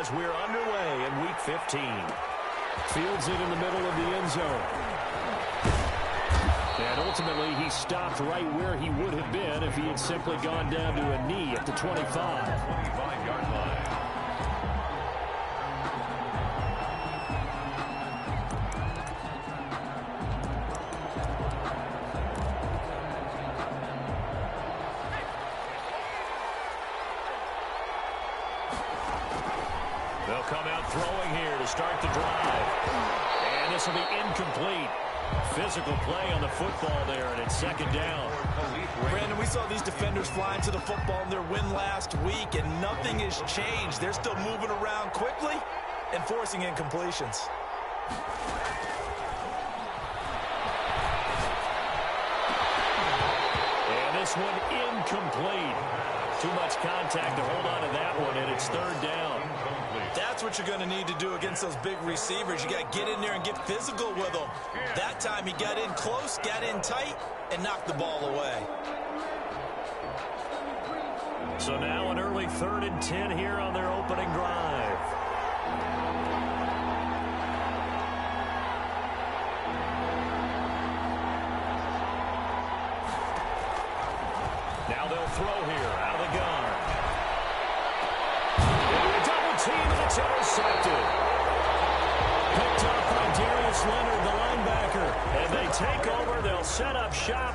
as we're underway in Week 15. Fields it in the middle of the end zone. And ultimately, he stopped right where he would have been if he had simply gone down to a knee at the 25. 25-yard line. They'll come out throwing here to start the drive. And this will be incomplete. Physical play on the football there, and it's second down. Brandon, we saw these defenders flying to the football in their win last week, and nothing has changed. They're still moving around quickly and forcing incompletions. And this one incomplete. Too much contact to hold on to that one, and it's third down. That's what you're going to need to do against those big receivers. You got to get in there and get physical with them. That time he got in close, got in tight, and knocked the ball away. So now an early 3rd and 10 here on their opening drive. Now they'll throw here out of the gun. Team, and it's intercepted. Picked up by Darius Leonard, the linebacker. And they take over. They'll set up shop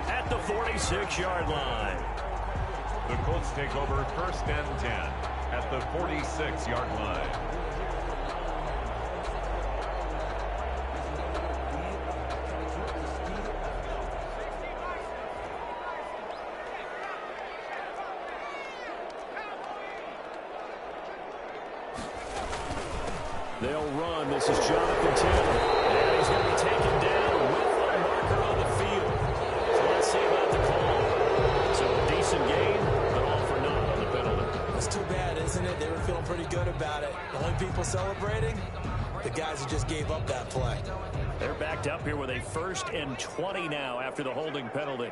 at the 46-yard line. The Colts take over 1st and 10 at the 46-yard line. They'll run. This is Jonathan Taylor. And he's going to be taken down with a marker on the field. So let's see about the call. So a decent gain, but all for naught on the penalty. That's too bad, isn't it? They were feeling pretty good about it. The only people celebrating, the guys who just gave up that play. They're backed up here with a 1st and 20 now after the holding penalty.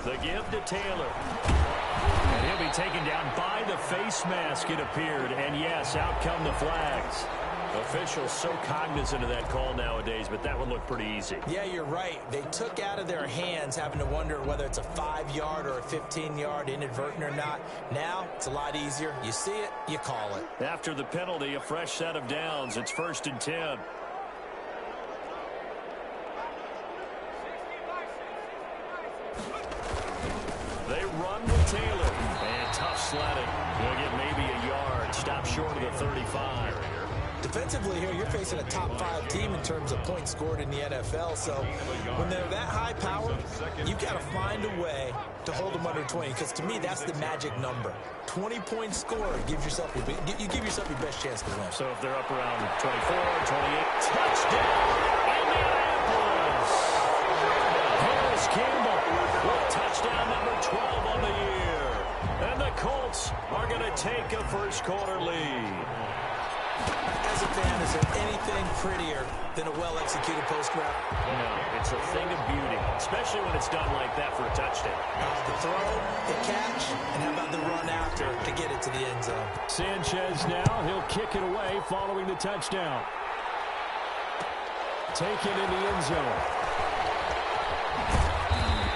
The give to Taylor. And he'll be taken down by the face mask, it appeared. And yes, out come the flags. Officials so cognizant of that call nowadays, but that one looked pretty easy. Yeah, you're right. They took out of their hands having to wonder whether it's a 5-yard or a 15-yard, inadvertent or not. Now, it's a lot easier. You see it, you call it. After the penalty, a fresh set of downs. It's 1st and 10. They run with Taylor. And tough sledding. They'll get maybe a yard. Stop short of the 35. Defensively here, you're facing a top-5 team in terms of points scored in the NFL. So when they're that high power, you've got to find a way to hold them under 20. Because to me, that's the magic number. 20 points scored gives yourself you give yourself your best chance to win. So if they're up around 24, 28, touchdown, Indianapolis! Harris Campbell with touchdown number 12 on the year. And the Colts are going to take a first-quarter lead. As a fan, is there anything prettier than a well-executed post route? No, it's a thing of beauty, especially when it's done like that for a touchdown. The throw, the catch, and how about the run after to get it to the end zone? Sanchez now, he'll kick it away following the touchdown. Taken in the end zone.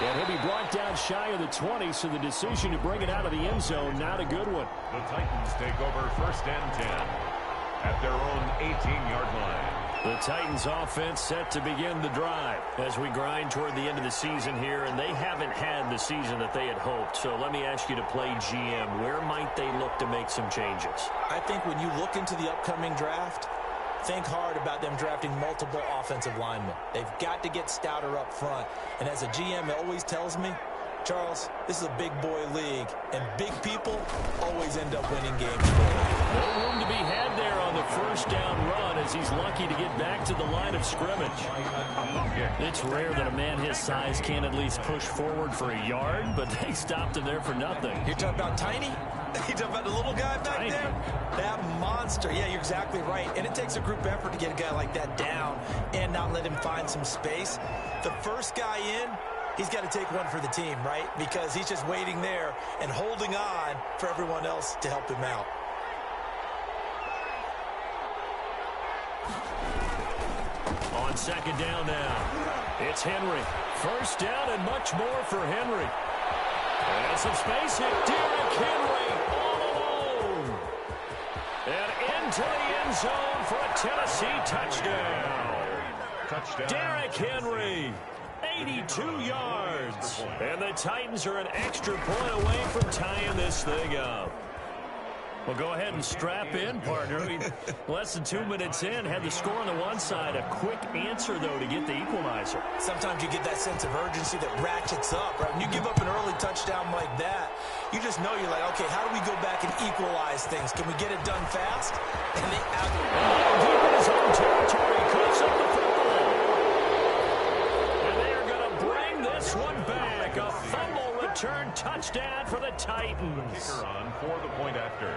And he'll be brought down shy of the 20, so the decision to bring it out of the end zone, not a good one. The Titans take over 1st and 10 at their own 18-yard line. The Titans offense set to begin the drive as we grind toward the end of the season here, and they haven't had the season that they had hoped. So let me ask you to play GM. Where might they look to make some changes? I think when you look into the upcoming draft, think hard about them drafting multiple offensive linemen. They've got to get stouter up front. And as a GM, it always tells me, Charles, this is a big boy league, and big people always end up winning games. No room to be had there on the first down run as he's lucky to get back to the line of scrimmage. It's rare that a man his size can at least push forward for a yard, but they stopped him there for nothing. You're talking about Tiny? You talking about the little guy back Tiny. there? That monster. Yeah, you're exactly right. And it takes a group effort to get a guy like that down and not let him find some space. The first guy in, he's got to take one for the team, right? Because he's just waiting there and holding on for everyone else to help him out. On second down now, it's Henry. First down and much more for Henry. And some space hit. Derrick Henry all alone. And into the end zone for a Tennessee touchdown. Derrick Henry, 82 yards. And the Titans are an extra point away from tying this thing up. Well, go ahead and strap in, partner. Less than 2 minutes in, had the score on the one side. A quick answer, though, to get the equalizer. Sometimes you get that sense of urgency that ratchets up, right? When you give up an early touchdown like that, you just know you're like, okay, how do we go back and equalize things? Can we get it done fast? And they deep in his own territory, cuts up the football. And they are going to bring this one back. A fumble return touchdown for the Titans. Kicker on for the point after.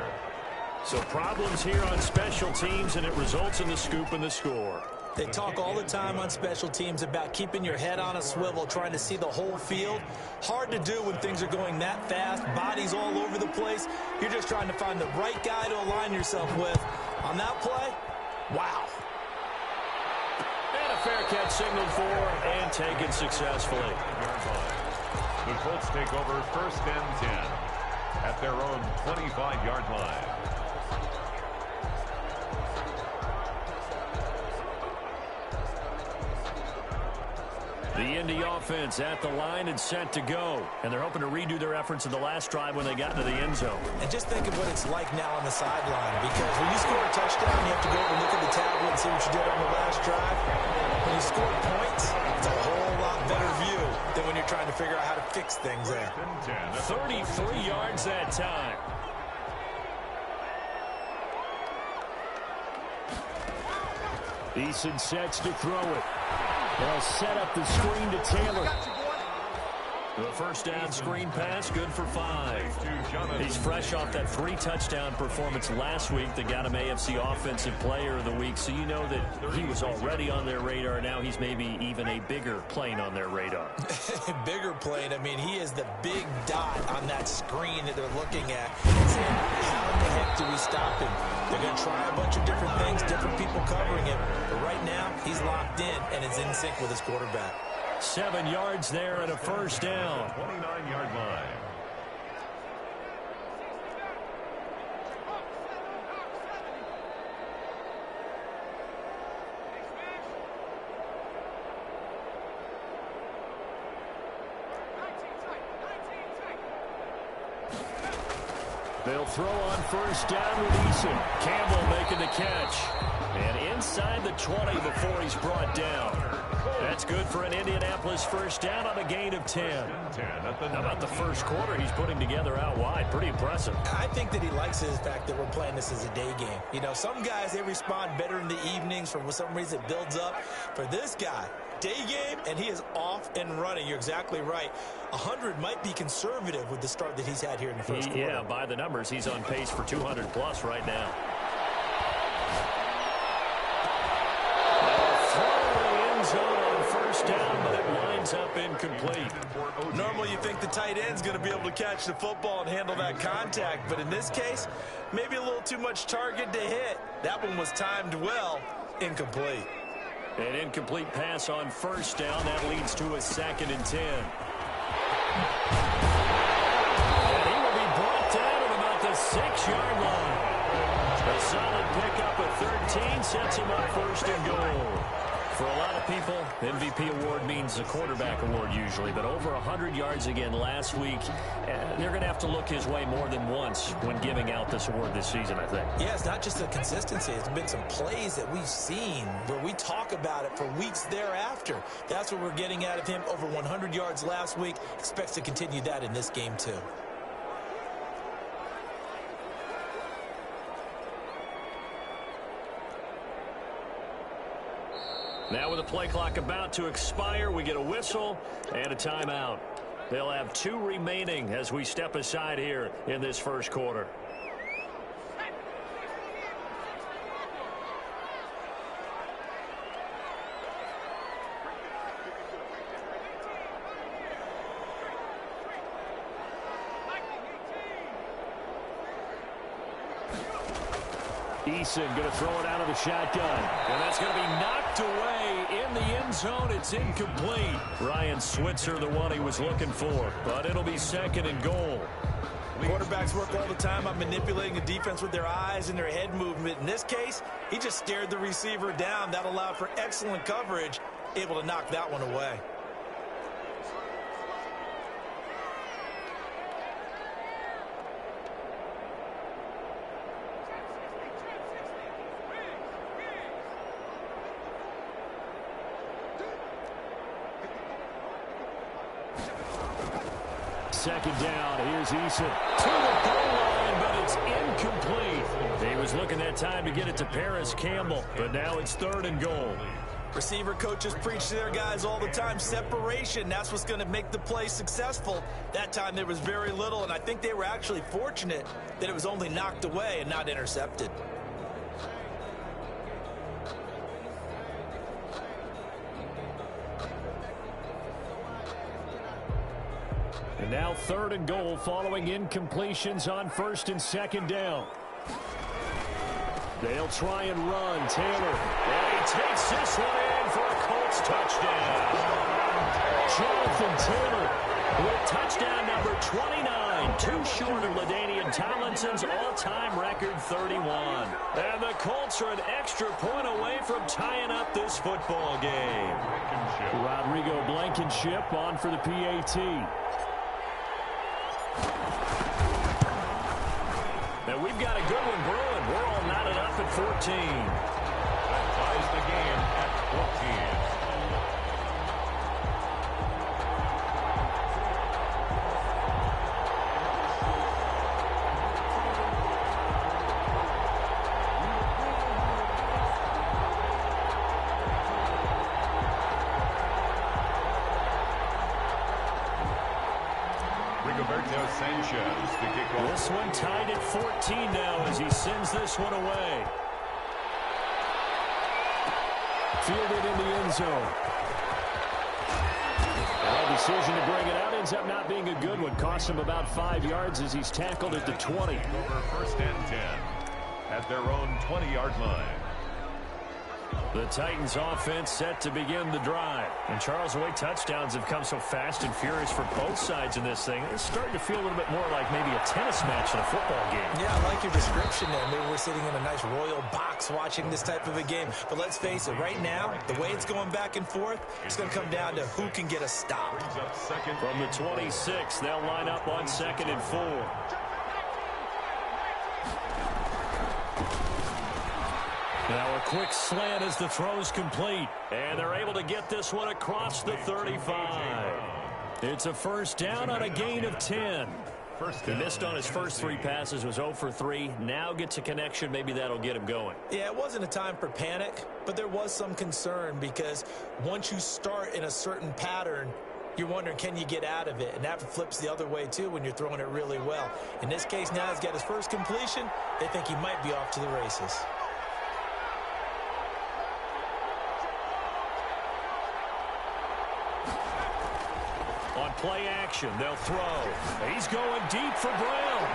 So problems here on special teams, and it results in the scoop and the score. They talk all the time on special teams about keeping your head on a swivel, trying to see the whole field. Hard to do when things are going that fast, bodies all over the place. You're just trying to find the right guy to align yourself with. On that play, wow. And a fair catch signaled for and taken successfully. The Colts take over first and 10 at their own 25-yard line. The Indy offense at the line and set to go. And they're hoping to redo their efforts in the last drive when they got into the end zone. And just think of what it's like now on the sideline. Because when you score a touchdown, you have to go over and look at the tablet and see what you did on the last drive. When you score points, it's a whole lot better view than when you're trying to figure out how to fix things there. 33 yards that time. Eason sets to throw it. They'll set up the screen to Taylor. The first down screen pass, good for 5. He's fresh off that 3-touchdown performance last week that got him AFC Offensive Player of the Week, so you know that he was already on their radar. Now he's maybe even a bigger plane on their radar. Bigger plane. I mean, he is the big dot on that screen that they're looking at. Saying, how in the heck do we stop him? They're going to try a bunch of different things, different people covering him. But right now, he's locked in and is in sync with his quarterback. 7 yards there and a first down. 29-yard line. They'll throw on first down with Eason. Campbell making the catch. And inside the 20 before he's brought down. That's good for an Indianapolis first down on a gain of 10. How about the first quarter he's putting together out wide? Pretty impressive. I think that he likes the fact that we're playing this as a day game. You know, some guys, they respond better in the evenings. For some reason, it builds up. For this guy, day game, and he is off and running. You're exactly right. 100 might be conservative with the start that he's had here in the first quarter. Yeah, by the numbers, he's on pace for 200-plus right now. Zone on first down, but it winds up incomplete. Normally you think the tight end's going to be able to catch the football and handle that contact, but in this case, maybe a little too much target to hit. That one was timed well, incomplete. An incomplete pass on first down. That leads to a 2nd and 10. And he will be brought down at about the 6-yard line. A solid pickup at 13 sets him up first and goal. For a lot of people, MVP award means a quarterback award usually, but over 100 yards again last week, they're going to have to look his way more than once when giving out this award this season, I think. Yeah, it's not just the consistency. It's been some plays that we've seen where we talk about it for weeks thereafter. That's what we're getting out of him. Over 100 yards last week. Expects to continue that in this game, too. Now with the play clock about to expire, we get a whistle and a timeout. They'll have 2 remaining as we step aside here in this first quarter. Eason going to throw it out of the shotgun. And that's going to be knocked away in the end zone. It's incomplete. Ryan Switzer, the one he was looking for. But it'll be 2nd and goal. Quarterbacks work all the time on manipulating the defense with their eyes and their head movement. In this case, he just stared the receiver down. That allowed for excellent coverage, able to knock that one away. Second down, here's Eason to the goal line, but it's incomplete. He was looking that time to get it to Paris Campbell, but now it's 3rd and goal. Receiver coaches preach to their guys all the time. Separation, that's what's going to make the play successful. That time there was very little, and I think they were actually fortunate that it was only knocked away and not intercepted. And now 3rd and goal following incompletions on 1st and 2nd down. They'll try and run. Taylor. And he takes this one in for a Colts touchdown. Jonathan Taylor with touchdown number 29. Too short of LaDainian Tomlinson's all-time record 31. And the Colts are an extra point away from tying up this football game. Rodrigo Blankenship on for the PAT. And we've got a good one brewing. We're all knotted up at 14. That ties the game at 14. Sanchez to kick off. This one tied at 14 now as he sends this one away. Fielded in the end zone. The decision to bring it out ends up not being a good one. Costs him about 5 yards as he's tackled at the 20. Over 1st and 10 at their own 20-yard line. The Titans offense set to begin the drive. And Charles, the way touchdowns have come so fast and furious for both sides in this thing, it's starting to feel a little bit more like maybe a tennis match than a football game. Yeah, I like your description there. Maybe we're sitting in a nice royal box watching this type of a game. But let's face it, right now, the way it's going back and forth, it's going to come down to who can get a stop. From the 26, they'll line up on 2nd and 4. Now a quick slant as the throw's complete. And they're able to get this one across the 35. It's a 1st down on a gain of 10. He missed on his first 3 passes, was 0 for 3. Now gets a connection. Maybe that'll get him going. Yeah, it wasn't a time for panic, but there was some concern because once you start in a certain pattern, you're wondering, can you get out of it? And that flips the other way, too, when you're throwing it really well. In this case, now he's got his first completion. They think he might be off to the races. On play action, they'll throw. He's going deep for Brown.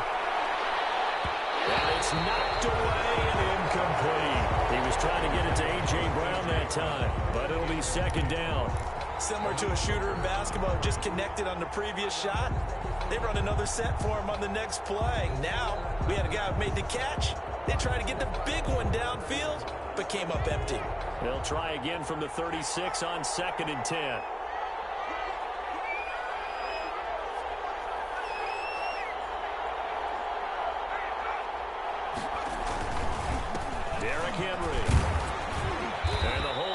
And it's knocked away and incomplete. He was trying to get it to A.J. Brown that time, but it'll be 2nd down. Similar to a shooter in basketball, just connected on the previous shot. They run another set for him on the next play. Now, we had a guy who made the catch. They tried to get the big one downfield, but came up empty. They'll try again from the 36 on 2nd and 10.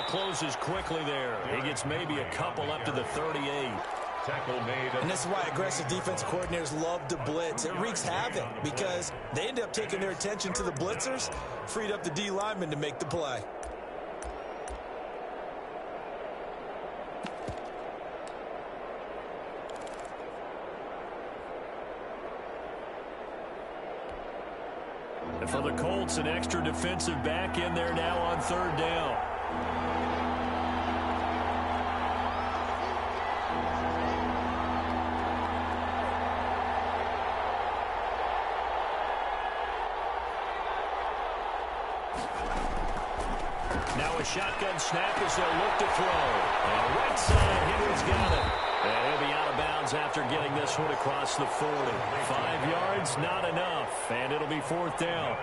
Closes quickly there. He gets maybe a couple up to the 38. Tackle made. And this is why aggressive defensive coordinators love to blitz. It wreaks havoc because they end up taking their attention to the blitzers, freed up the D lineman to make the play. And for the Colts, an extra defensive back in there now on 3rd down. Now a shotgun snap as they'll look to throw. And right side, Henry's got it. And he'll be out of bounds after getting this one across the 40. 5 yards, not enough. And it'll be fourth down.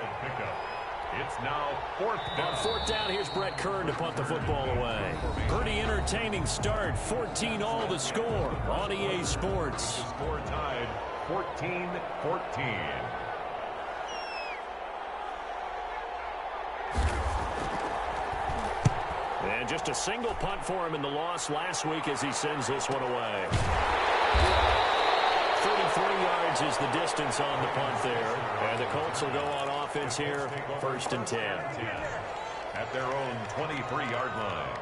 It's now fourth down. On fourth down, here's Brett Kern to punt the football away. Pretty entertaining start. 14-all the score on EA Sports. The score tied 14-14. And just a single punt for him in the loss last week as he sends this one away. 33 yards is the distance on the punt there. And the Colts will go on offense here, first and 10. At their own 23-yard line.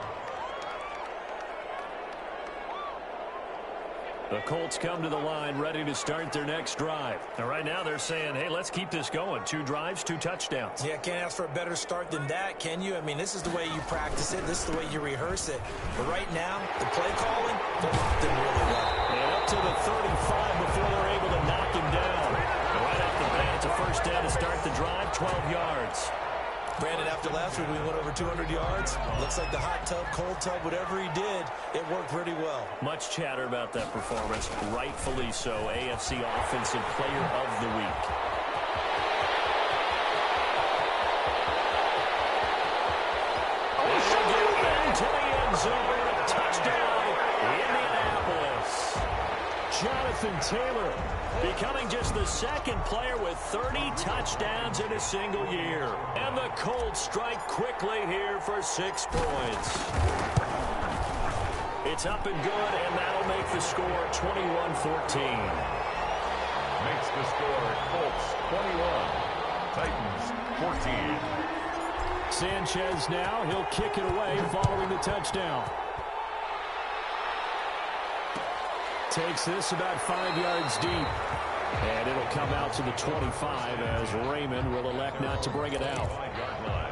The Colts come to the line ready to start their next drive. And right now they're saying, hey, let's keep this going. 2 drives, 2 touchdowns. Yeah, can't ask for a better start than that, can you? I mean, this is the way you practice it. This is the way you rehearse it. But right now, the play calling, they're locked in really well. And up to the 35 before they're able to knock him down. And right off the bat, it's a first down to start the drive, 12 yards. Brandon, after last week, we went over 200 yards. Looks like the hot tub, cold tub, whatever he did, it worked pretty well. Much chatter about that performance. Rightfully so. AFC Offensive Player of the Week. Into the end zone. Touchdown, Indianapolis. Jonathan Taylor becoming just the second player with 30 touchdowns in a single year. And the Colts strike quickly here for 6 points. It's up and good, and that'll make the score 21-14. Makes the score Colts 21, Titans 14. Sanchez now, he'll kick it away following the touchdown. Takes this about 5 yards deep. And it'll come out to the 25 as Raymond will elect not to bring it out. 5-yard line.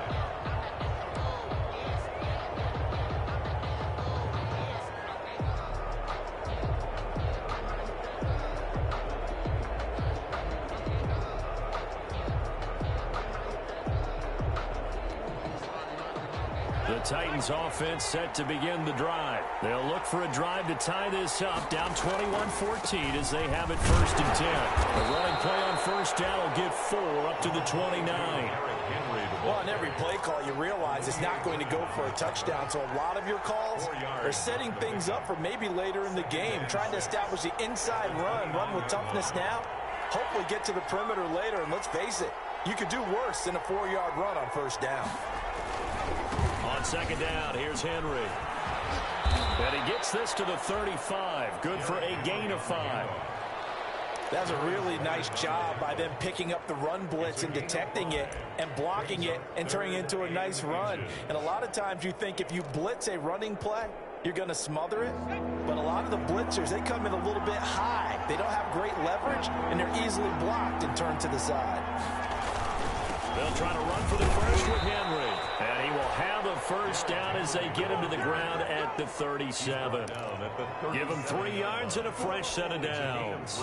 The Titans offense set to begin the drive. They'll look for a drive to tie this up, down 21-14 as they have it first and 10. The running play on first down will get 4 up to the 29. Well, on every play call, you realize it's not going to go for a touchdown, so a lot of your calls are setting things up for maybe later in the game, trying to establish the inside run with toughness now, hopefully get to the perimeter later, and let's face it, you could do worse than a 4-yard run on first down. On second down, here's Henry. And he gets this to the 35. Good for a gain of 5. That's a really nice job by them picking up the run blitz and detecting it and blocking it and turning it into a nice run. And a lot of times you think if you blitz a running play, you're going to smother it. But a lot of the blitzers, they come in a little bit high. They don't have great leverage, and they're easily blocked and turned to the side. They'll try to run for the first with Henry. And he will have a first down as they get him to the ground at the 37. Give him 3 yards and a fresh set of downs.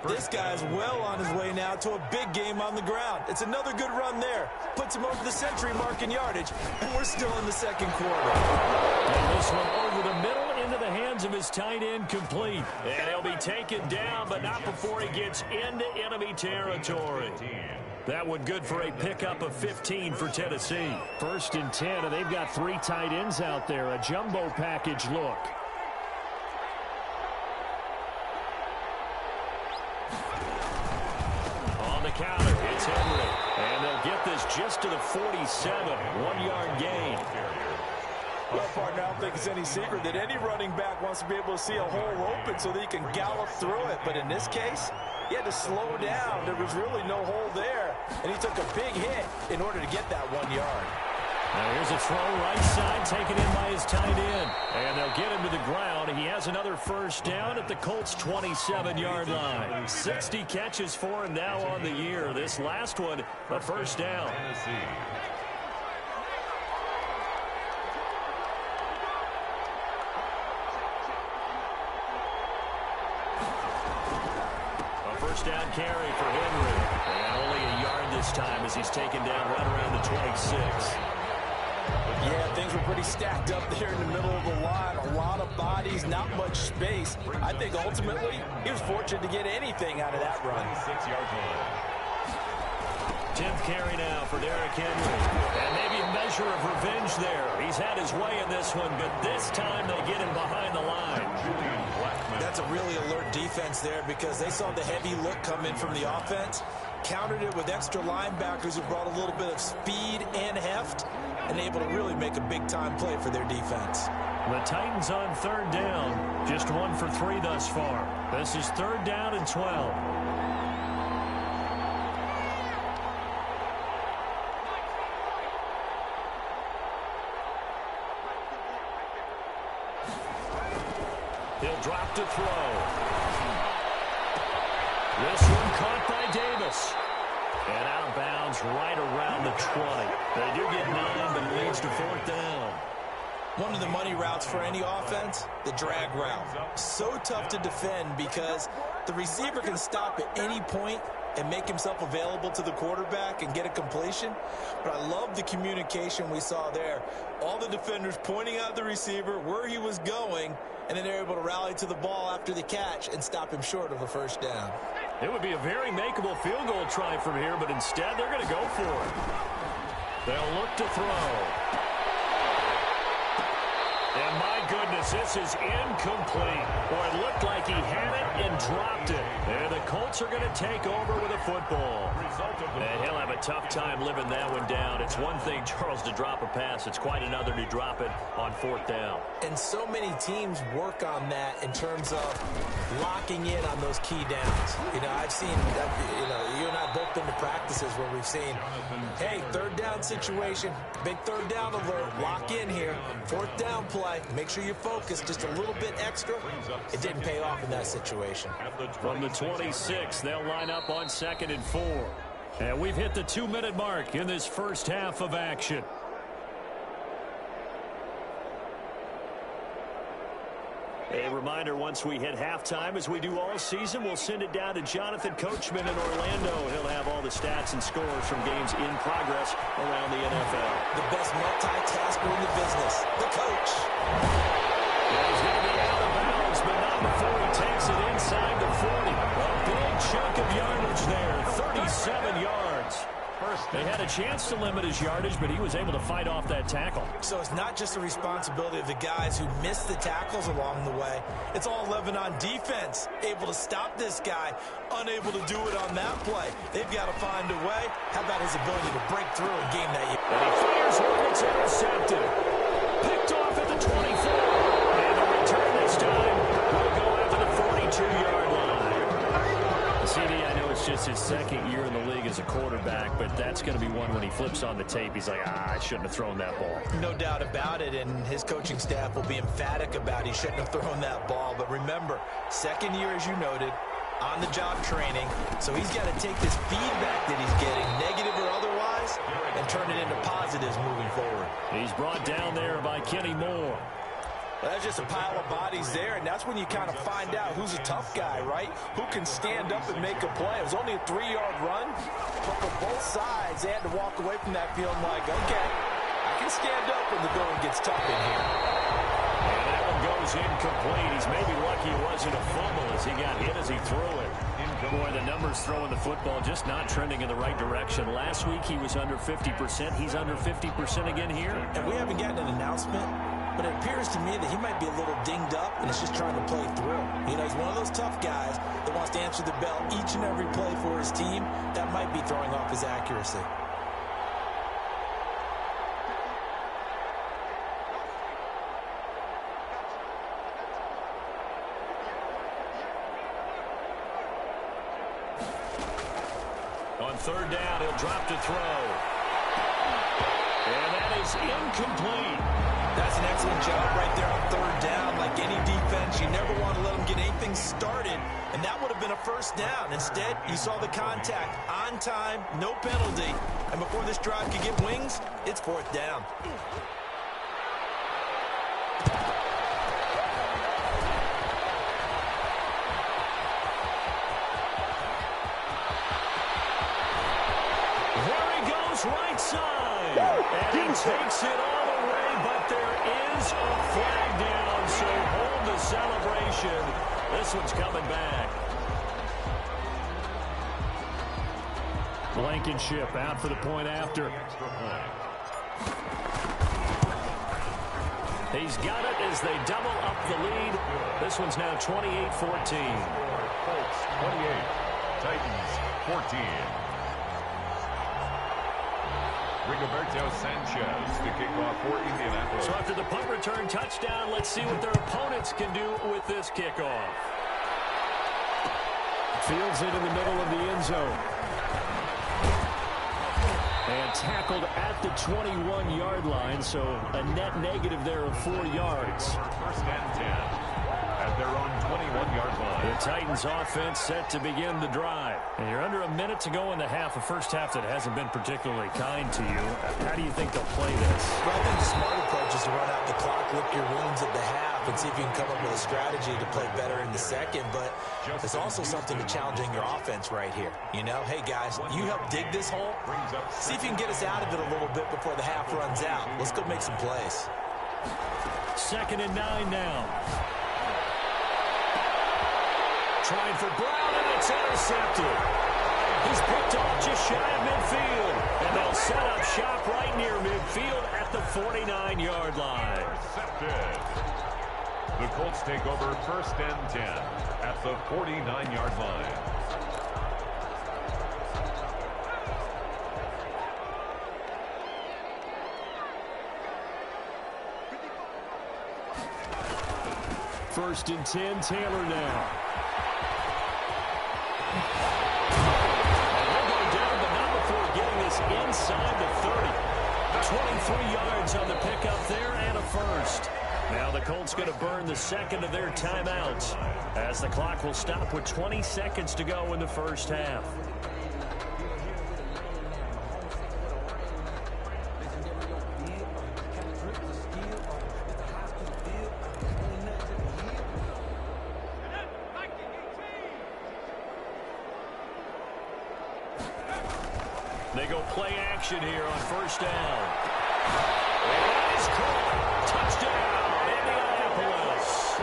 This guy's well on his way now to a big game on the ground. It's another good run there. Puts him over the century mark in yardage, and we're still in the second quarter. And this one over the middle into the hands of his tight end, complete. And he'll be taken down, but not before he gets into enemy territory. That one good for a pickup of 15 for Tennessee. First and 10, and they've got 3 tight ends out there. A jumbo package look. On the counter, it's Henry. And they'll get this just to the 47. 1-yard gain. Well, partner, I don't think it's any secret that any running back wants to be able to see a hole open so that he can gallop through it. But in this case, he had to slow down. There was really no hole there. And he took a big hit in order to get that 1 yard. Now here's a throw right side taken in by his tight end. And they'll get him to the ground. He has another first down at the Colts' 27-yard line. 60 catches for him now on the year. This last one, a first down. First down carry for Henry. And only a yard this time as he's taken down right around the 26. Yeah, things were pretty stacked up there in the middle of the line. A lot of bodies, not much space. I think ultimately he was fortunate to get anything out of that run. 26-yard line. 10th carry now for Derrick Henry. And maybe a measure of revenge there. He's had his way in this one, but this time they get him behind the line. That's a really alert defense there because they saw the heavy look come in from the offense, countered it with extra linebackers who brought a little bit of speed and heft, and able to really make a big-time play for their defense. The Titans on 3rd down. Just 1 for 3 thus far. This is 3rd down and 12. He'll drop to throw. This one caught by Davis. And out of bounds right around the 20. They do get 9, but it leads to 4th down. One of the money routes for any offense, the drag route. So tough to defend because the receiver can stop at any point and make himself available to the quarterback and get a completion. But I love the communication we saw there. All the defenders pointing out the receiver, where he was going, and then they're able to rally to the ball after the catch and stop him short of a 1st down. It would be a very makeable field goal try from here, but instead they're going to go for it. They'll look to throw. And my goodness, this is incomplete. Boy, it looked like he had it and dropped it. And the Colts are going to take over with a football. And he'll have a tough time living that one down. It's one thing, Charles, to drop a pass. It's quite another to drop it on 4th down. And so many teams work on that in terms of locking in on those key downs. You know, I've seen, you and I both been to practices where we've seen, hey, 3rd down situation, big 3rd down alert, lock in here, 4th down play. Make sure you focus just a little bit extra. It didn't pay off in that situation. From the 26, they'll line up on 2nd and 4. And we've hit the 2-minute mark in this first half of action. A reminder, once we hit halftime, as we do all season, we'll send it down to Jonathan Coachman in Orlando. He'll have all the stats and scores from games in progress around the NFL. The best multitasker in the business, the coach. He's going to be out of bounds, but not before he takes it inside the 40. A big chunk of yardage there, 37 yards. They had a chance to limit his yardage, but he was able to fight off that tackle. So it's not just the responsibility of the guys who missed the tackles along the way. It's all 11 on defense, able to stop this guy, unable to do it on that play. They've got to find a way. How about his ability to break through and gain that? And he fires one, it's intercepted. Picked off at the 24. And the return this time will go after the 42-yard line. CD, I know it's just his 2nd year in the league as a quarterback, but that's going to be one when he flips on the tape. He's like, I shouldn't have thrown that ball. No doubt about it, and his coaching staff will be emphatic about he shouldn't have thrown that ball. But remember, 2nd year, as you noted, on-the-job training. So he's got to take this feedback that he's getting, negative or otherwise, and turn it into positives moving forward. He's brought down there by Kenny Moore. Well, that's just a pile of bodies there, and that's when you kind of find out who's a tough guy, right? Who can stand up and make a play. It was only a 3-yard run, but for both sides, they had to walk away from that feeling like, okay, I can stand up when the going gets tough in here. And that one goes incomplete. He's maybe lucky it wasn't a fumble as he got hit as he threw it. Boy, the numbers throwing the football just not trending in the right direction. Last week he was under 50%. He's under 50% again here. And we haven't gotten an announcement, but it appears to me that he might be a little dinged up and is just trying to play through. You know, he's one of those tough guys that wants to answer the bell each and every play for his team. That might be throwing off his accuracy. On 3rd down, he'll drop to throw. And that is incomplete. That's an excellent job right there on 3rd down. Like any defense, you never want to let them get anything started, and that would have been a 1st down. Instead, you saw the contact on time, no penalty, and before this drive could get wings, it's 4th down. goes right side. And he takes it all the way, but there is a flag down, so hold the celebration. This one's coming back. Blankenship out for the point after. He's got it as they double up the lead. This one's now 28-14. Colts 28, Titans 14. Rigoberto Sanchez to kick off for Indianapolis. So after the punt return touchdown, let's see what their opponents can do with this kickoff. Fields it in the middle of the end zone. And tackled at the 21-yard line, so a net negative there of 4 yards. First and 10 at their own 21-yard line. The Titans offense set to begin the drive. And you're under a minute to go in the half, a first half that hasn't been particularly kind to you. How do you think they'll play this? Well, I think the smart approach is to run out the clock, lick your wounds at the half, and see if you can come up with a strategy to play better in the second. But there's also something to challenging your offense right here. You know, hey, guys, you help dig this hole. See if you can get us out of it a little bit before the half runs out. Let's go make some plays. 2nd and 9 now. Trying for Brown, and it's intercepted. He's picked off just shy of midfield. And they'll set up shop right near midfield at the 49-yard line. Intercepted. The Colts take over first and 10 at the 49-yard line. First and 10, Taylor now. They'll go down, but not before getting this inside the 30. 23 yards on the pickup there and a first. Now the Colts going to burn the second of their timeouts as the clock will stop with 20 seconds to go in the first half. They go play action here on first down. It is caught. Touchdown, Indianapolis.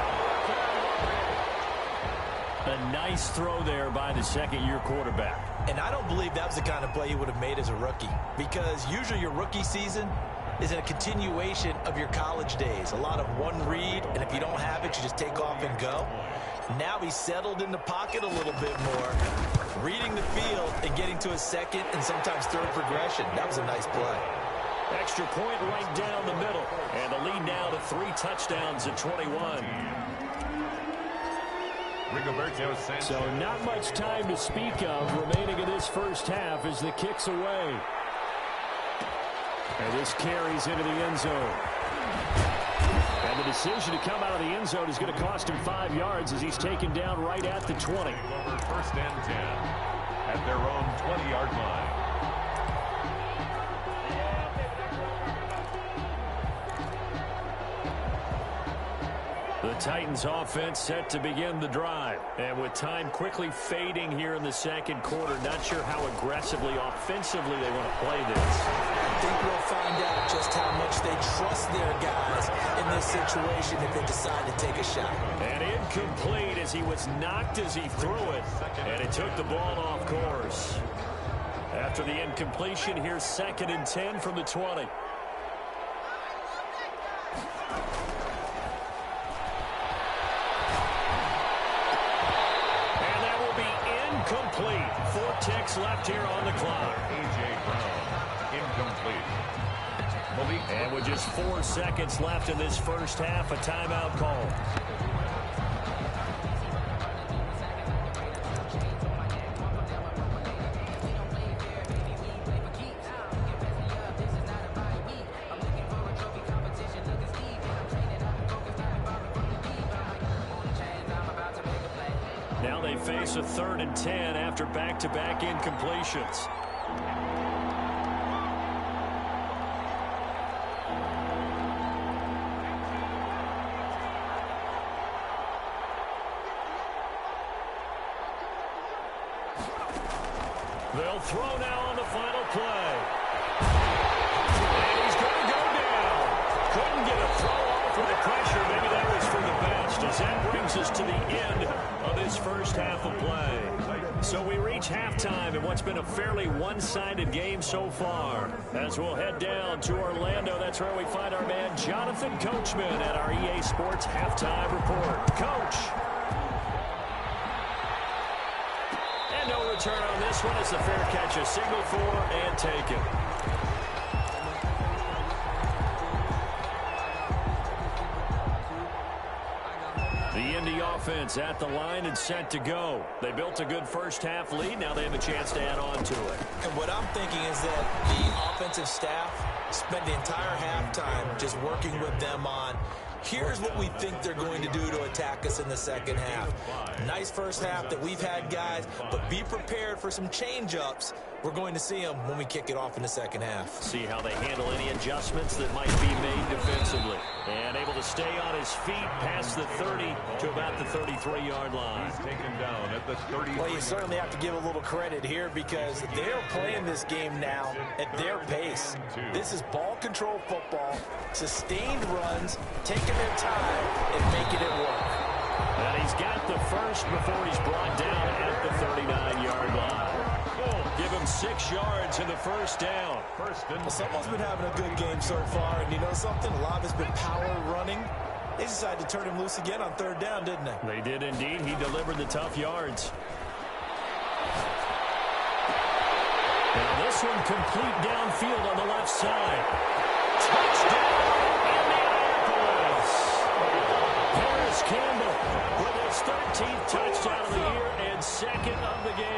A nice throw there by the second-year quarterback. And I don't believe that was the kind of play he would have made as a rookie, because usually your rookie season is a continuation of your college days. A lot of one read, and if you don't have it, you just take off and go. Now he's settled in the pocket a little bit more, reading the field and getting to a second and sometimes third progression. That was a nice play. Extra point right down the middle. And the lead now to 3 touchdowns at 21. Rigoberto Sanchez. So not much time to speak of remaining in this first half as the kick's away. And this carries into the end zone. And the decision to come out of the end zone is going to cost him 5 yards as he's taken down right at the 20. First and 10 at their own 20-yard line. The Titans offense set to begin the drive. And with time quickly fading here in the second quarter, not sure how aggressively, offensively they want to play this. I think we'll find out just how much they trust their guys in this situation if they decide to take a shot. And incomplete as he was knocked as he threw it. And it took the ball off course. After the incompletion, here's 2nd and 10 from the 20. Complete. 4 ticks left here on the clock. A.J. Brown, incomplete. And with just 4 seconds left in this first half, a timeout call. Now they face a 3rd and 10 after back-to-back incompletions. They'll throw now on the final play. For the pressure, maybe that was for the best, as that brings us to the end of this first half of play. So we reach halftime in what's been a fairly one-sided game so far. As we'll head down to Orlando, that's where we find our man Jonathan Coachman at our EA Sports Halftime Report. Coach. And no return on this one. It's a fair catch, a signal for and taken. The Indy offense at the line and set to go. They built a good first half lead. Now they have a chance to add on to it. And what I'm thinking is that the offensive staff spent the entire halftime just working with them on, here's what we think they're going to do to attack us in the second half. Nice first half that we've had, guys, but be prepared for some change-ups. We're going to see them when we kick it off in the second half. See how they handle any adjustments that might be made defensively. And able to stay on his feet past the 30 to about the 33-yard line. He's taken down at the 30. Well, you certainly have to give a little credit here because they're playing this game now at their pace. This is ball control football, sustained runs, taking their time and making it work. And he's got the first before he's brought down at the 39-yard line. Give him 6 yards in the first down. Well, someone's been having a good game so far, and you know something? A lot has been power running. They decided to turn him loose again on third down, didn't they? They did indeed. He delivered the tough yards. Now this one complete downfield on the left side. Touchdown, Indianapolis! Paris Campbell with his 13th touchdown of the year and second of the game.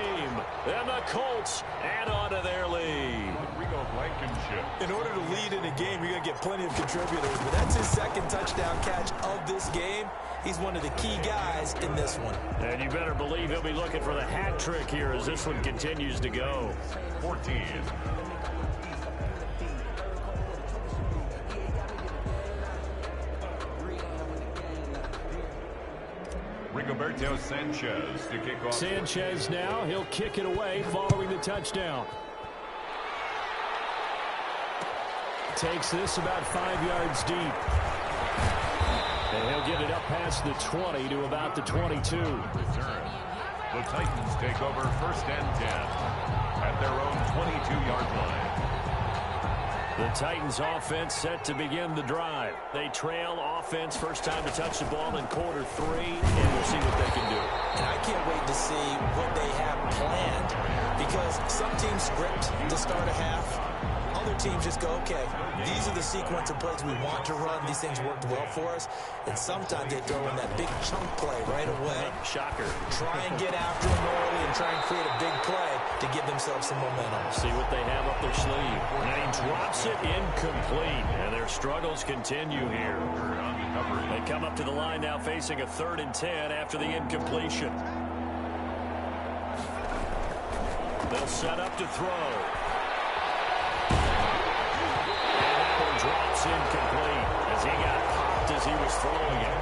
And the Colts add on to their lead. In order to lead in a game, you're going to get plenty of contributors, but that's his second touchdown catch of this game. He's one of the key guys in this one. And you better believe he'll be looking for the hat trick here as this one continues to go. 14. Rigoberto Sanchez to kick off. Sanchez now, he'll kick it away following the touchdown. Takes this about 5 yards deep. And he'll get it up past the 20 to about the 22. Return. The Titans take over first and 10 at their own 22-yard line. The Titans offense set to begin the drive. They trail offense, first time to touch the ball in quarter 3, and we'll see what they can do. And I can't wait to see what they have planned because some teams script to start a half. Other teams just go, okay, these are the sequence of plays we want to run. These things worked well for us. And sometimes they throw in that big chunk play right away. Shocker. Try and get after them early and try and create a big play to give themselves some momentum. See what they have up their sleeve. And he drops it incomplete. And their struggles continue here. They come up to the line now facing a 3rd and 10 after the incompletion. They'll set up to throw. Drops incomplete as he got popped as he was throwing it.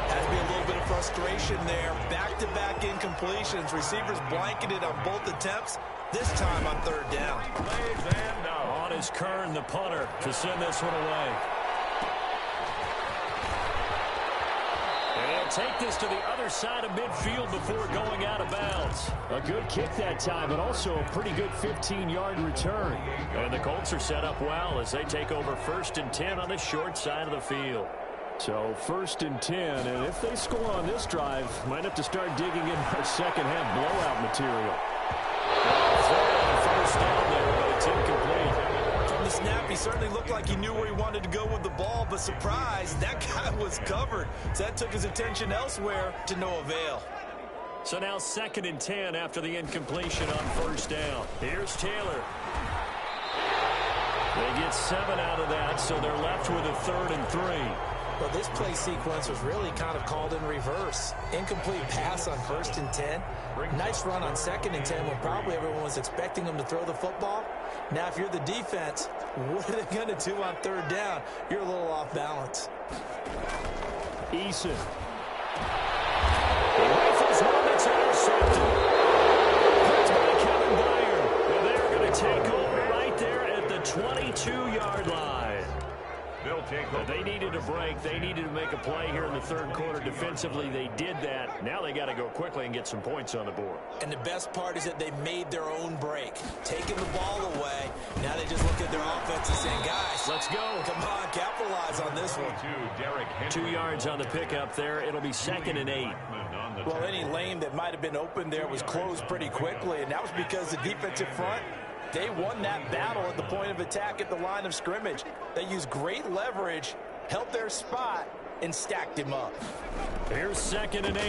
Has to be a little bit of frustration there. Back-to-back incompletions. Receivers blanketed on both attempts, this time on 3rd down. On is Kern, the punter, to send this one away. And he'll take this to the other side of midfield before going out of bounds. A good kick that time, but also a pretty good 15-yard return. And the Colts are set up well as they take over 1st and 10 on the short side of the field. So 1st and 10, and if they score on this drive, might have to start digging in our second half blowout material. First down there, but it's incomplete. From the snap, he certainly looked like he knew where he wanted to go with the ball, but surprise, that guy was covered. So that took his attention elsewhere to no avail. So now 2nd and 10 after the incompletion on 1st down. Here's Taylor. They get 7 out of that, so they're left with a 3rd and 3. Well, this play sequence was really kind of called in reverse. Incomplete pass on 1st and 10. Nice run on 2nd and 10 when probably everyone was expecting them to throw the football. Now, if you're the defense, what are they going to do on 3rd down? You're a little off balance. Eason. He rifles one that's intercepted. Picked by Kevin Byard. And they're going to take over right there at the 22-yard line. They'll take over. They needed a break. They needed to make a play here in the third quarter. Defensively, they did that. Now they got to go quickly and get some points on the board. And the best part is that they made their own break, taking the ball away. Now they just look at their offense and saying, guys, let's go. Come on, capitalize on this one. 2 yards on the pickup there. It'll be 2nd and 8. Well, any lane that might have been open there was closed pretty quickly, and that was because the defensive front, they won that battle at the point of attack at the line of scrimmage. They used great leverage, held their spot, and stacked him up. Here's 2nd and 8.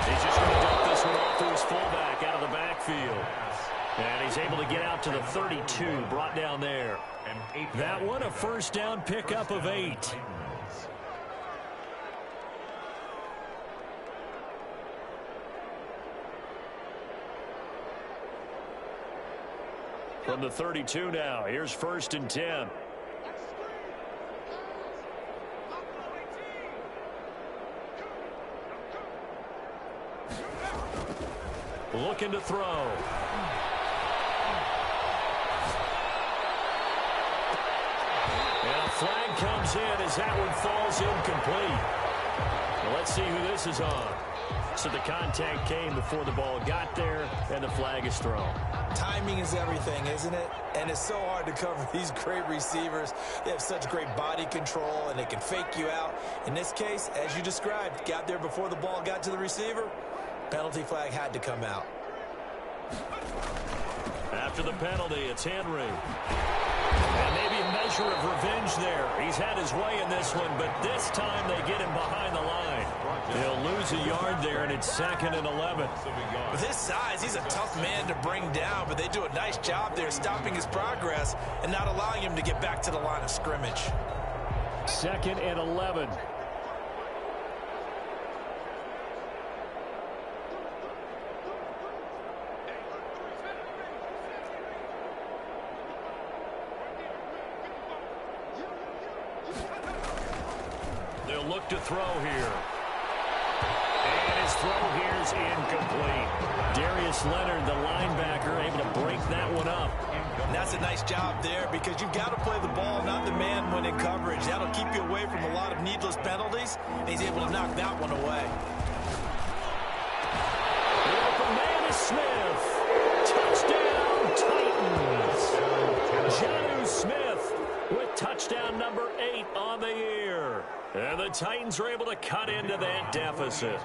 He's just going to dump this one off to his fullback out of the backfield. And he's able to get out to the 32, brought down there. That one, a first down pickup of 8. From the 32 now, here's 1st and 10. Looking to throw. And a flag comes in as that one falls incomplete. Well, let's see who this is on. So the contact came before the ball got there, and the flag is thrown. Timing is everything, isn't it? And it's so hard to cover these great receivers. They have such great body control, and they can fake you out. In this case, as you described, got there before the ball got to the receiver. Penalty flag had to come out. After the penalty, it's Henry. And maybe a measure of revenge there. He's had his way in this one, but this time they get him behind the line. He'll lose a yard there, and it's 2nd and 11. With his size, he's a tough man to bring down, but they do a nice job there stopping his progress and not allowing him to get back to the line of scrimmage. 2nd and 11. They'll look to throw here. And his throw here is incomplete. Darius Leonard, the linebacker, able to break that one up. And that's a nice job there because you've got to play the ball, not the man when in coverage. That'll keep you away from a lot of needless penalties, and he's able to knock that one away. From man Smith. Touchdown, Titans. Jonnu Smith with touchdown number 8 on the year. And the Titans are able to cut into that deficit.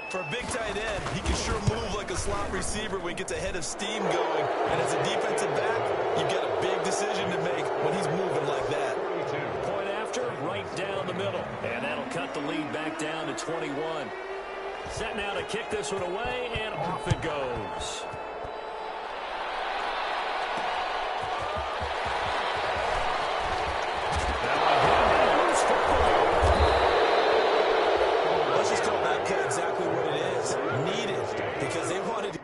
For a big tight end, he can sure move like a slot receiver when he gets a head of steam going. And as a defensive back, you've got a big decision to make when he's moving like that. Point after, right down the middle. And that'll cut the lead back down to 21. Set now to kick this one away, and off it goes. Let's just call that cut exactly what it is. Needed, because they wanted to.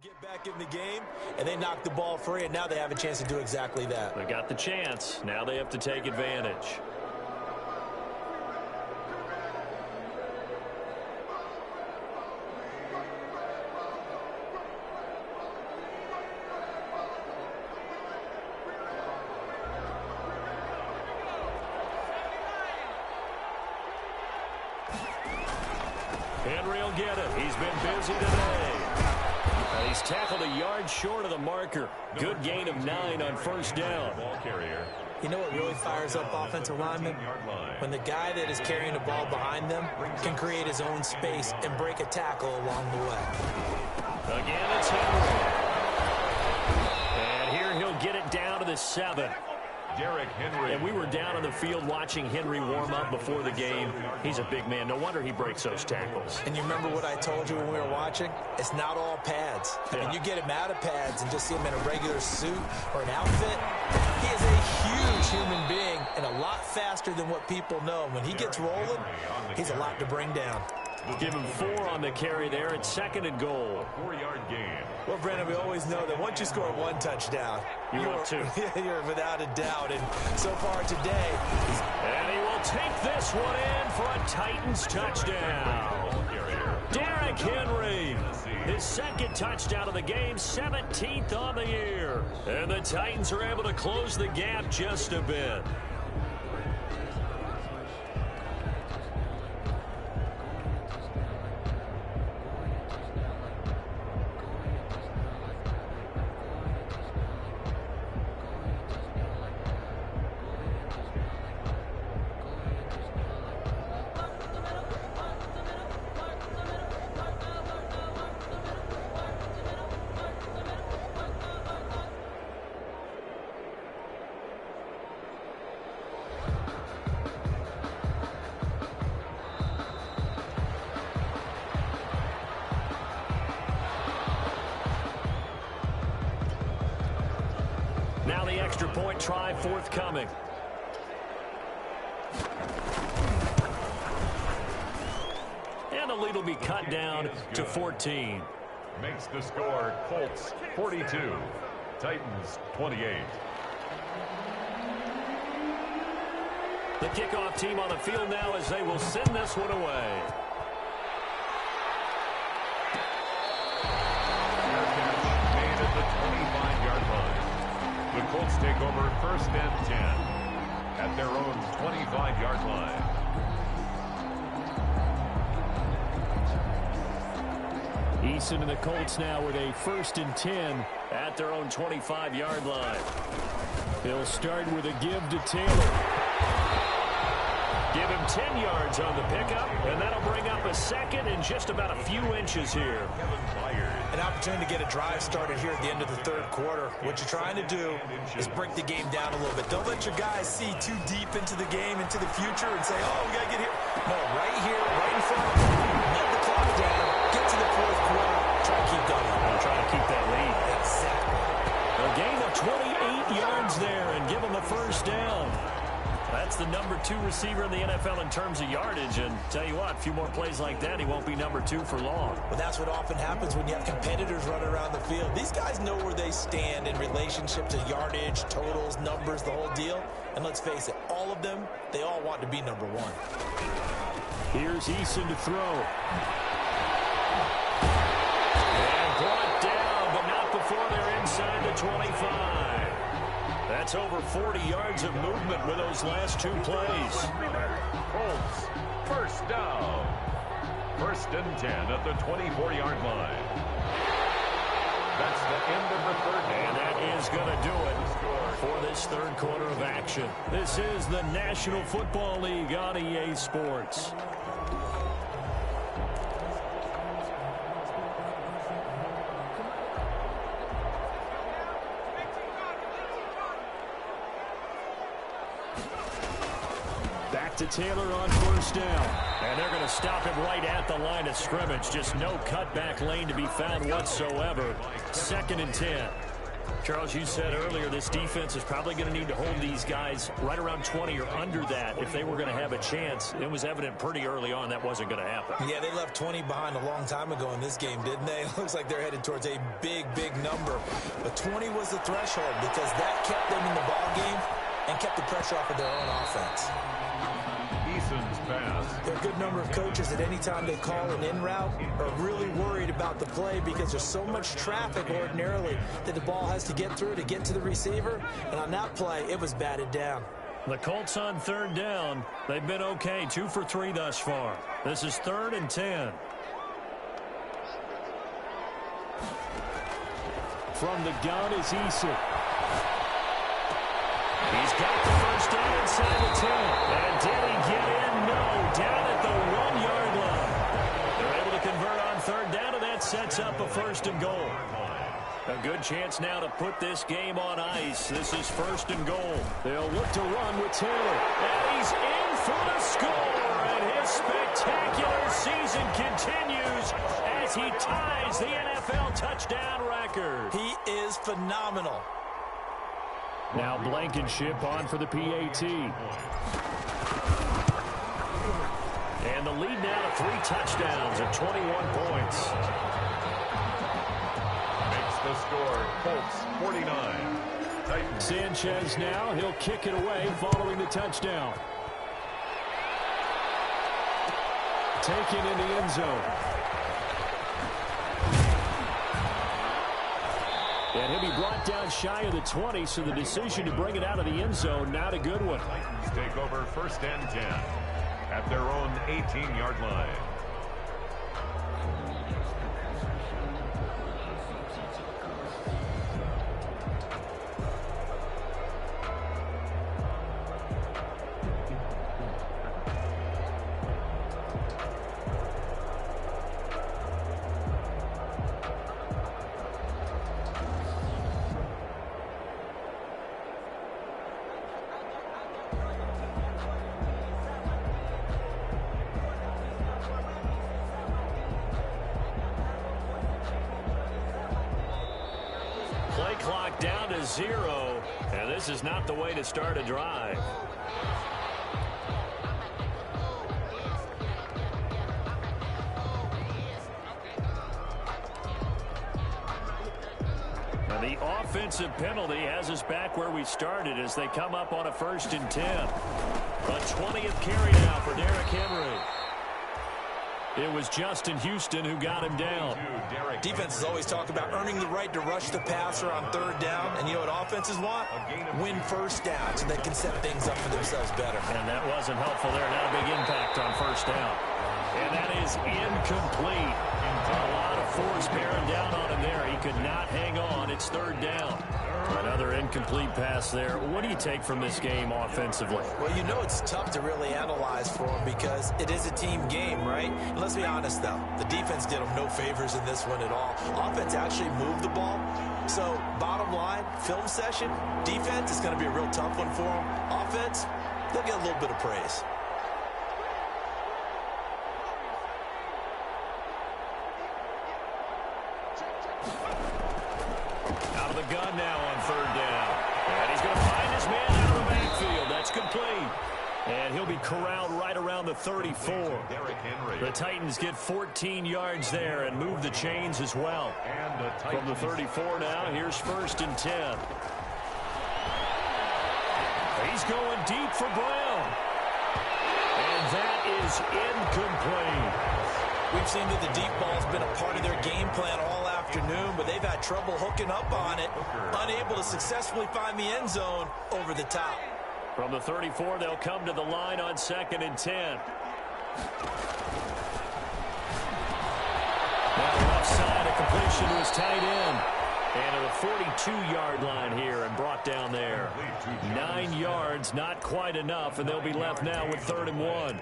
Get back in the game, and they knocked the ball free, and now they have a chance to do exactly that. They got the chance. Now they have to take advantage. Henry will get it. He's been busy today. He's tackled a yard short of the marker. Good gain of 9 on first down. Ball carrier. You know what really fires up offensive linemen? When the guy that is carrying the ball behind them can create his own space and break a tackle along the way. Again, it's Henry. And here he'll get it down to the 7. Derrick Henry. And we were down on the field watching Henry warm up before the game. He's a big man. No wonder he breaks those tackles. And you remember what I told you when we were watching? It's not all pads. I mean, you get him out of pads and just see him in a regular suit or an outfit. He is a huge human being and a lot faster than what people know. When he gets rolling, he's a lot to bring down. Give him 4 on the carry there. It's 2nd and goal. A 4-yard gain. Well, Brandon, we always know that once you score 1 touchdown, you're without a doubt. And so far today, and he will take this one in for a Titans touchdown. Derrick Henry, his 2nd touchdown of the game, 17th on the year. And the Titans are able to close the gap just a bit. Now the extra point try forthcoming. And the lead will be cut down to 14. Makes the score Colts 42, Titans 28. The kickoff team on the field now as they will send this one away. Made at the 25-yard line. The Colts take over 1st and 10 at their own 25-yard line. Eason and the Colts now with a 1st and 10 at their own 25-yard line. He'll start with a give to Taylor. Give him 10 yards on the pickup, and that'll bring up a 2nd and just about a few inches here. an opportunity to get a drive started here at the end of the 3rd quarter. What you're trying to do is break the game down a little bit. Don't let your guys see too deep into the game, into the future, and say, oh, we got to get here. No, right here, right in front of them. Let the clock down. Get to the 4th quarter. Try to keep going. And try to keep that lead. Exactly. A gain of 28 yards there and give them the 1st down. That's the number 2 receiver in the NFL in terms of yardage. And tell you what, a few more plays like that, he won't be number 2 for long. Well, that's what often happens when you have competitors running around the field. These guys know where they stand in relationship to yardage, totals, numbers, the whole deal. And let's face it, all of them, they all want to be number 1. Here's Eason to throw. And brought down, but not before they're inside the 25. That's over 40 yards of movement with those last 2 plays. Colts, 1st down. 1st and 10 at the 24-yard line. That's the end of the 3rd. And that is going to do it for this 3rd quarter of action. This is the National Football League on EA Sports. To Taylor on 1st down. And they're going to stop him right at the line of scrimmage. Just no cutback lane to be found whatsoever. 2nd and 10. Charles, you said earlier this defense is probably going to need to hold these guys right around 20 or under that if they were going to have a chance. It was evident pretty early on that wasn't going to happen. Yeah, they left 20 behind a long time ago in this game, didn't they? It looks like they're headed towards a big, big number. But 20 was the threshold because that kept them in the ball game and kept the pressure off of their own offense. Eason's pass. There are a good number of coaches that any time they call an in route are really worried about the play because there's so much traffic ordinarily that the ball has to get through to get to the receiver. And on that play, it was batted down. The Colts on 3rd down. They've been okay, 2 for 3 thus far. This is 3rd and 10. From the gun is Eason. He's got the 1st down inside the 10. And did he get in? No. Down at the 1-yard line. They're able to convert on 3rd down, and that sets up a 1st and goal. A good chance now to put this game on ice. This is 1st and goal. They'll look to run with Taylor. And he's in for the score. And his spectacular season continues as he ties the NFL touchdown record. He is phenomenal. Now Blankenship on for the PAT. And the lead now to 3 touchdowns at 21 points. Makes the score Colts 49. Titans. Sanchez now, he'll kick it away following the touchdown. Taken in the end zone. And he'll be brought down shy of the 20, so the decision to bring it out of the end zone, not a good one. Titans take over 1st and 10 at their own 18-yard line. Play clock down to 0, and this is not the way to start a drive. And the offensive penalty has us back where we started as they come up on a 1st and 10. A 20th carry now for Derrick Henry. It was Justin Houston who got him down. Defenses always talk about earning the right to rush the passer on 3rd down. And you know what offenses want? Win 1st down so they can set things up for themselves better. And that wasn't helpful there. Not a big impact on 1st down. And that is incomplete. A lot of force bearing down on him there. He could not hang on. It's 3rd down. Another incomplete pass there. What do you take from this game offensively? Well, you know it's tough to really analyze for them because it is a team game, right? And let's be honest, though. The defense did them no favors in this one at all. Offense actually moved the ball. So, bottom line, film session, defense is going to be a real tough one for them. Offense, they'll get a little bit of praise. Out of the gun now on 3rd down. And he's going to find his man out of the backfield. That's complete. And he'll be corralled right around the 34. The Titans get 14 yards there and move the chains as well. From the 34 now, here's 1st and 10. He's going deep for Brown. And that is incomplete. We've seen that the deep ball's been a part of their game plan all afternoon, but they've had trouble hooking up on it, unable to successfully find the end zone over the top. From the 34, they'll come to the line on 2nd and 10. Now left side, a completion to his tight end. And to the 42-yard line here and brought down there. 9 yards, not quite enough, and they'll be left now with 3rd and 1.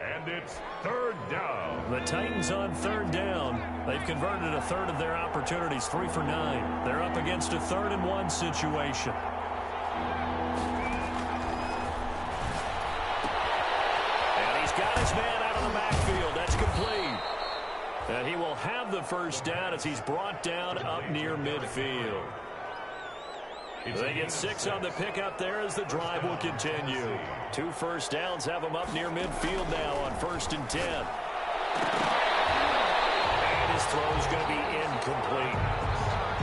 And it's 3rd down. The Titans on 3rd down. They've converted a third of their opportunities, 3 for 9. They're up against a 3rd and 1 situation. And he's got his man out of the backfield. That's complete. And he will have the 1st down as he's brought down up near midfield. They get 6 on the pickup there as the drive will continue. 2 1st downs have them up near midfield now on 1st and 10. And his throw is going to be incomplete.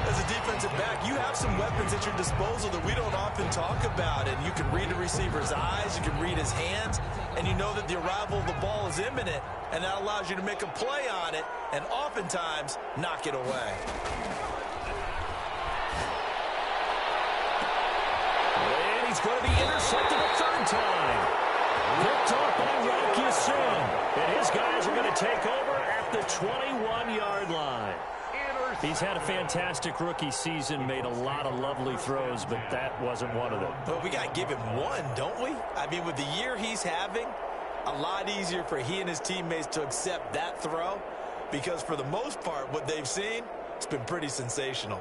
As a defensive back, you have some weapons at your disposal that we don't often talk about. And you can read the receiver's eyes, you can read his hands, and you know that the arrival of the ball is imminent. And that allows you to make a play on it and oftentimes knock it away. And he's going to be intercepted a 3rd time. Picked off by Rocky Sin. And his guys are going to take over at the 21-yard line. He's had a fantastic rookie season, made a lot of lovely throws, but that wasn't one of them. But we got to give him one, don't we? I mean, with the year he's having, a lot easier for he and his teammates to accept that throw because for the most part, what they've seen, it's been pretty sensational.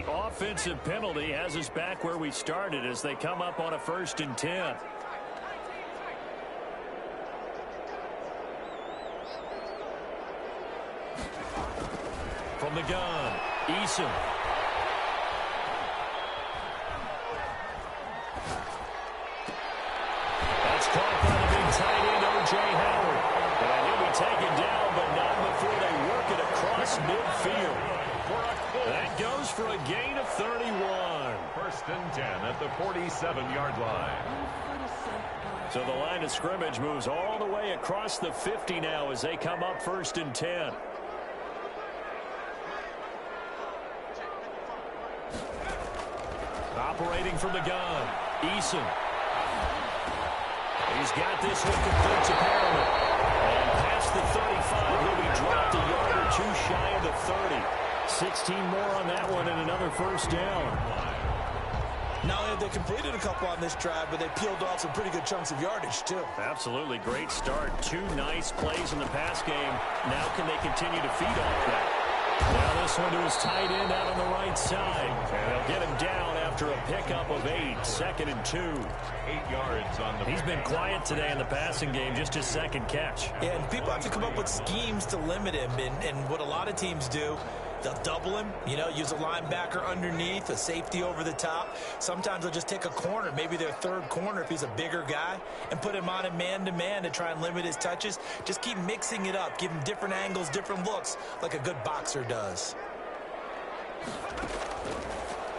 offensive penalty has us back where we started as they come up on a 1st and 10. From the gun, Eason. That's caught by the big tight end, O.J. Howard. And he'll be taken down, but not before they work it across midfield. That goes for a gain of 31. 1st and 10 at the 47-yard line. So the line of scrimmage moves all the way across the 50 now as they come up 1st and 10. Operating from the gun, Eason. He's got this one complete to Perriman. And past the 35, he'll be dropped a yard or two shy of the 30. 16 more on that one and another 1st down. Not only have they completed a couple on this drive, but they peeled off some pretty good chunks of yardage, too. Absolutely. Great start. 2 nice plays in the pass game. Now can they continue to feed off that? Now this one to his tight end out on the right side. And they'll get him down after a pickup of 8. 2nd and 2. 8 yards on the... He's been quiet today in the passing game, just his 2nd catch. Yeah, and people have to come up with schemes to limit him. And what a lot of teams do, they'll double him, use a linebacker underneath, a safety over the top. Sometimes they'll just take a corner, maybe their 3rd corner if he's a bigger guy, and put him on a man-to-man to try and limit his touches. Just keep mixing it up, give him different angles, different looks, like a good boxer does.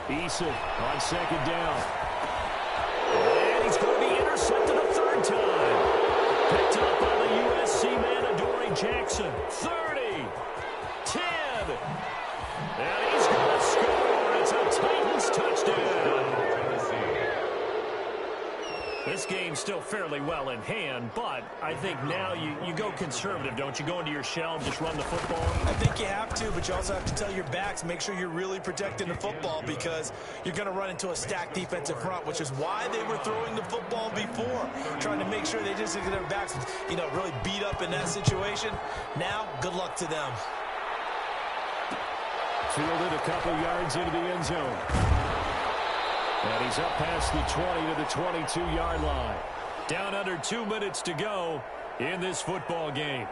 Eason on 2nd down. And he's going to be intercepted a 3rd time. Picked up by the USC man, Adoree Jackson. 30. 10. And he's going to score. It's a Titans touchdown. This game's still fairly well in hand, but I think now you go conservative, don't you? Go into your shell and just run the football? I think you have to, but you also have to tell your backs, make sure you're really protecting the football because you're going to run into a stacked defensive front, which is why they were throwing the football before, trying to make sure they just get their backs, really beat up in that situation. Now, good luck to them. Fielded a couple yards into the end zone. And he's up past the 20 to the 22-yard line. Down under 2 minutes to go in this football game.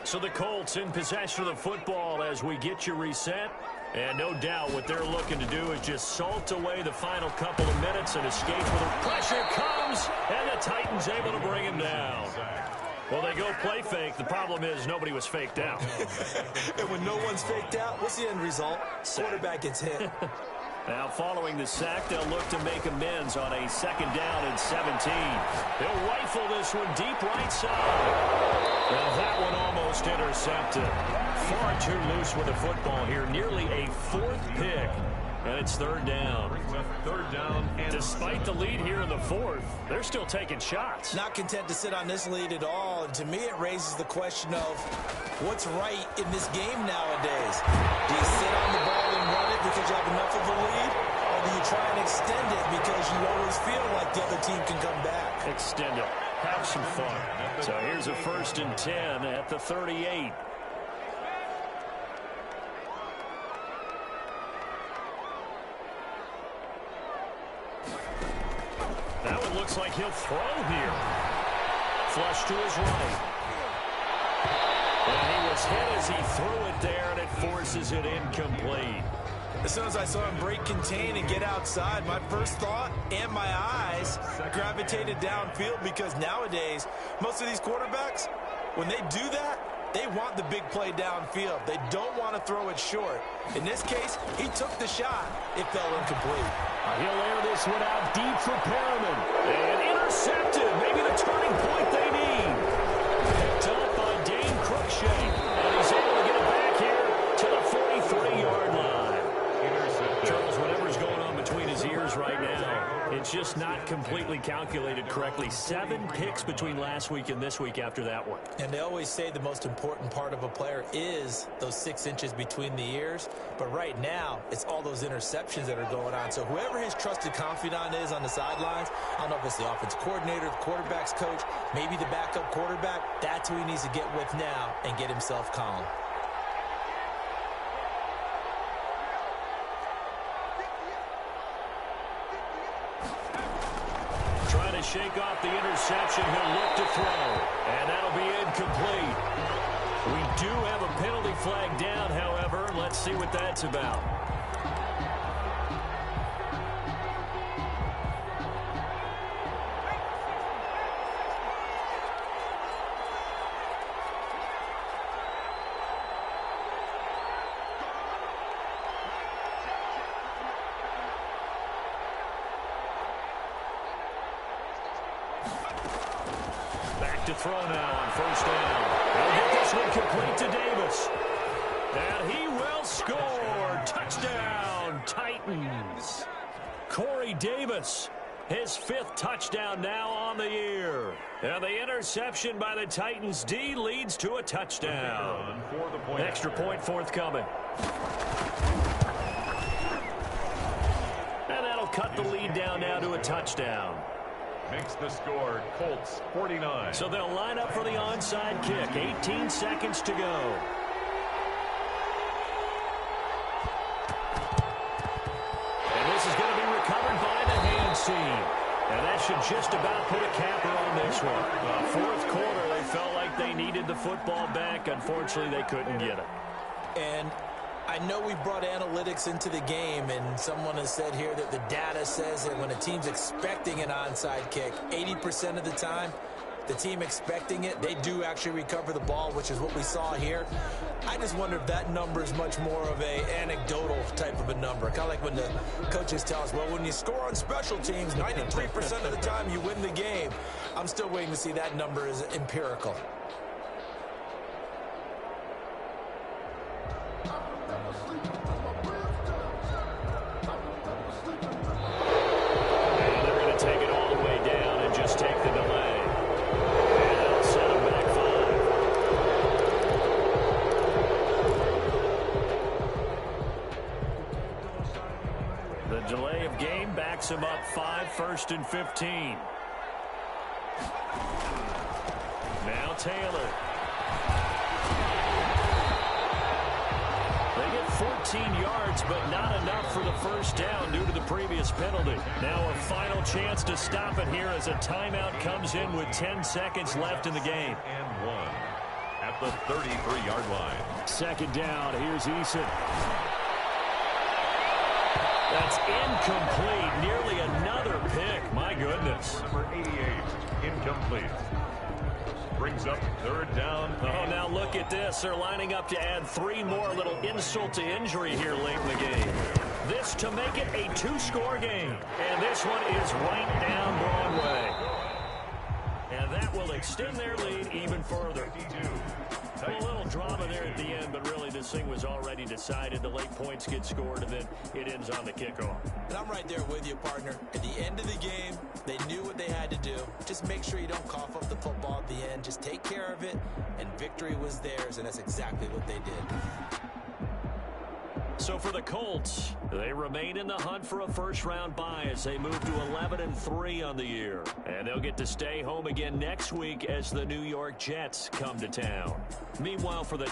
So the Colts in possession of the football as we get you reset. And no doubt what they're looking to do is just salt away the final couple of minutes and escape with it. Pressure comes, and the Titans able to bring him down. Well, they go play fake. The problem is nobody was faked out. And when no one's faked out, what's the end result? Quarterback gets hit. Now, following the sack, they'll look to make amends on a 2nd down and 17. They'll rifle this one deep right side. And that one almost intercepted. Far too loose with the football here. Nearly a 4th pick. And it's 3rd down. 3rd down. And despite the lead here in the 4th, they're still taking shots. Not content to sit on this lead at all. And to me, it raises the question of what's right in this game nowadays. Do you sit on the ball and run it because you have enough of a lead? Or do you try and extend it because you always feel like the other team can come back? Extend it. Have some fun. So here's a 1st and 10 at the 38. That one looks like he'll throw here. Flush to his right. And he was hit as he threw it there, and it forces it incomplete. As soon as I saw him break contain and get outside, my first thought and my eyes gravitated downfield because nowadays, most of these quarterbacks, when they do that, They want the big play downfield. They don't want to throw it short. In this case, he took the shot. It fell incomplete. He'll air this one out deep for Perriman. And intercepted. Maybe the turning point they need. Picked up by Dane Cruikshank. And he's able to get it back here to the 43-yard line. Charles, whatever's going on between his ears right now, it's just not completely calculated correctly. 7 picks between last week and this week after that one. And they always say the most important part of a player is those 6 inches between the ears. But right now, it's all those interceptions that are going on. So whoever his trusted confidant is on the sidelines, I don't know if it's the offense coordinator, the quarterback's coach, maybe the backup quarterback, that's who he needs to get with now and get himself calm. Trying to shake off the interception. He'll look to throw. And that'll be incomplete. We do have a penalty flag down, however. Let's see what that's about. To throw now on first down. He'll get this one complete to Davis. And he will score. Touchdown, Titans. Corey Davis, his 5th touchdown now on the year. And the interception by the Titans D leads to a touchdown. Extra point forthcoming. And that'll cut the lead down now to a touchdown. Makes the score Colts 49. So they'll line up for the onside kick. 18 seconds to go. And this is going to be recovered by the hands team. And that should just about put a capper on this one. 4th quarter, they felt like they needed the football back. Unfortunately, they couldn't get it. And I know we brought analytics into the game, and someone has said here that the data says that when a team's expecting an onside kick, 80% of the time, the team expecting it, they do actually recover the ball, which is what we saw here. I just wonder if that number is much more of a anecdotal type of a number. Kind of like when the coaches tell us, well, when you score on special teams, 93% of the time you win the game. I'm still waiting to see that number is empirical. Him up 5, 1st and 15. Now Taylor. They get 14 yards, but not enough for the first down due to the previous penalty. Now a final chance to stop it here as a timeout comes in with 10 seconds left in the game. And 1 at the 33-yard line. 2nd down. Here's Eason. That's incomplete. Nearly another pick. My goodness. Number 88, incomplete. Brings up 3rd down. Oh, now look at this. They're lining up to add 3 more. Little insult to injury here late in the game. This to make it a 2-score game. And this one is right down Broadway. And that will extend their lead even further. Well, a little drama there at the end, but really this thing was already decided. The late points get scored, and then it ends on the kickoff. And I'm right there with you, partner. At the end of the game, they knew what they had to do. Just make sure you don't cough up the football at the end. Just take care of it, and victory was theirs, and that's exactly what they did. So for the Colts, they remain in the hunt for a first-round bye as they move to 11-3 on the year. And they'll get to stay home again next week as the New York Jets come to town. Meanwhile, for the